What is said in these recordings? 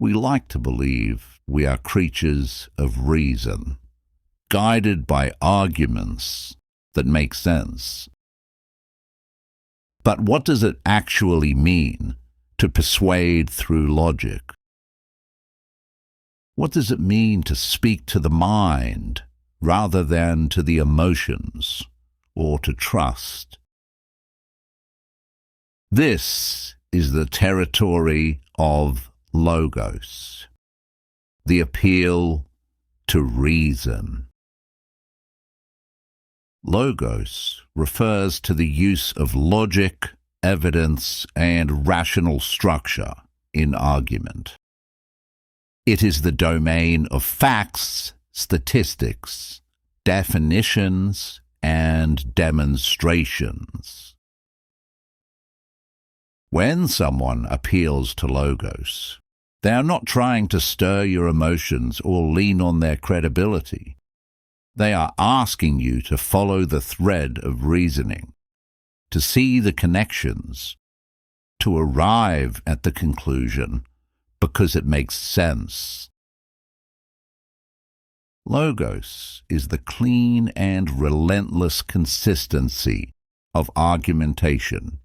We like to believe we are creatures of reason, guided by arguments that make sense. But what does it actually mean to persuade through logic? What does it mean to speak to the mind rather than to the emotions or to trust? This is the territory of logos, the appeal to reason. Logos refers to the use of logic, evidence, and rational structure in argument. It is the domain of facts, statistics, definitions, and demonstrations. When someone appeals to logos, they are not trying to stir your emotions or lean on their credibility. They are asking you to follow the thread of reasoning, to see the connections, to arrive at the conclusion because it makes sense. Logos is the clean and relentless consistency of argumentation,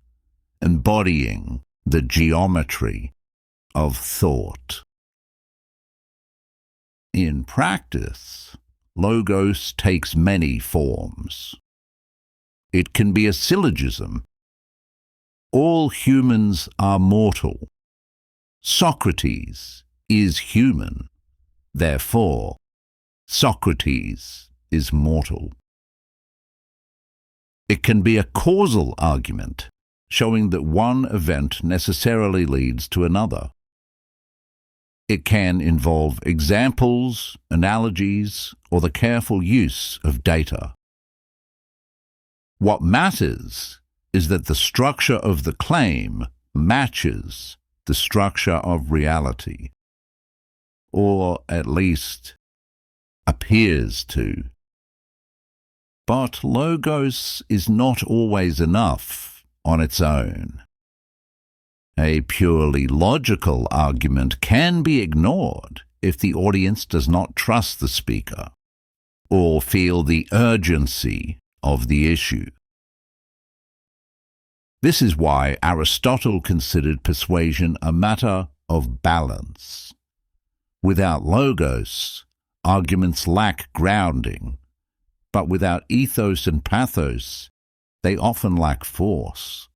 embodying the geometry of thought. In practice, logos takes many forms. It can be a syllogism. All humans are mortal. Socrates is human. Therefore, Socrates is mortal. It can be a causal argument, showing that one event necessarily leads to another. It can involve examples, analogies, or the careful use of data. What matters is that the structure of the claim matches the structure of reality, or at least appears to. But logos is not always enough on its own. A purely logical argument can be ignored if the audience does not trust the speaker or feel the urgency of the issue. This is why Aristotle considered persuasion a matter of balance. Without logos, arguments lack grounding, but without ethos and pathos, they often lack force.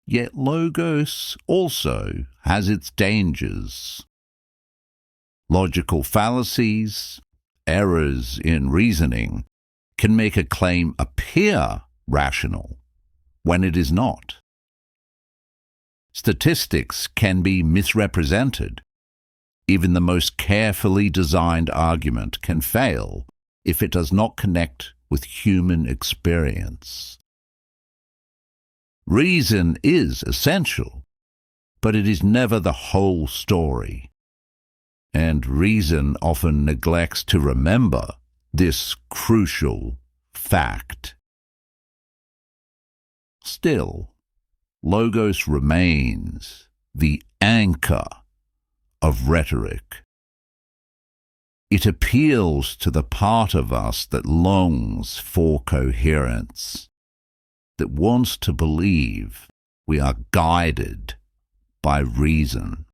Yet logos also has its dangers. Logical fallacies, errors in reasoning, can make a claim appear rational when it is not. Statistics can be misrepresented. Even the most carefully designed argument can fail if it does not connect with human experience. Reason is essential, but it is never the whole story. And reason often neglects to remember this crucial fact. Still, logos remains the anchor of rhetoric. It appeals to the part of us that longs for coherence, that wants to believe we are guided by reason.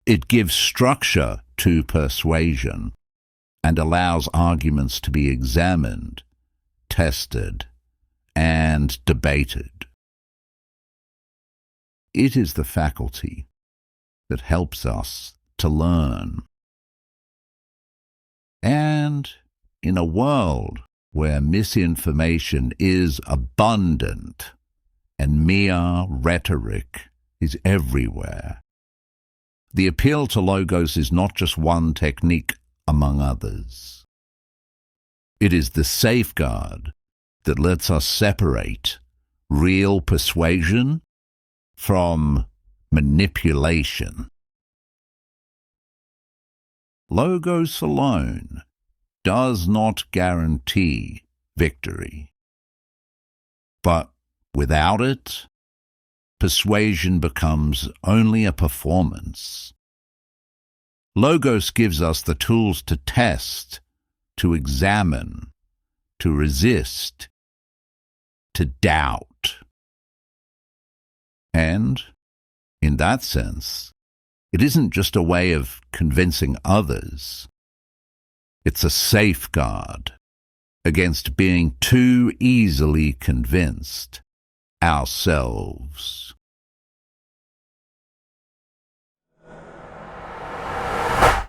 It gives structure to persuasion and allows arguments to be examined, tested, and debated. It is the faculty that helps us to learn. And in a world where misinformation is abundant and mere rhetoric is everywhere, the appeal to logos is not just one technique among others. It is the safeguard that lets us separate real persuasion from manipulation. Logos alone does not guarantee victory, but without it, persuasion becomes only a performance. Logos gives us the tools to test, to examine, to resist, to doubt. And, in that sense, it isn't just a way of convincing others. It's a safeguard against being too easily convinced ourselves.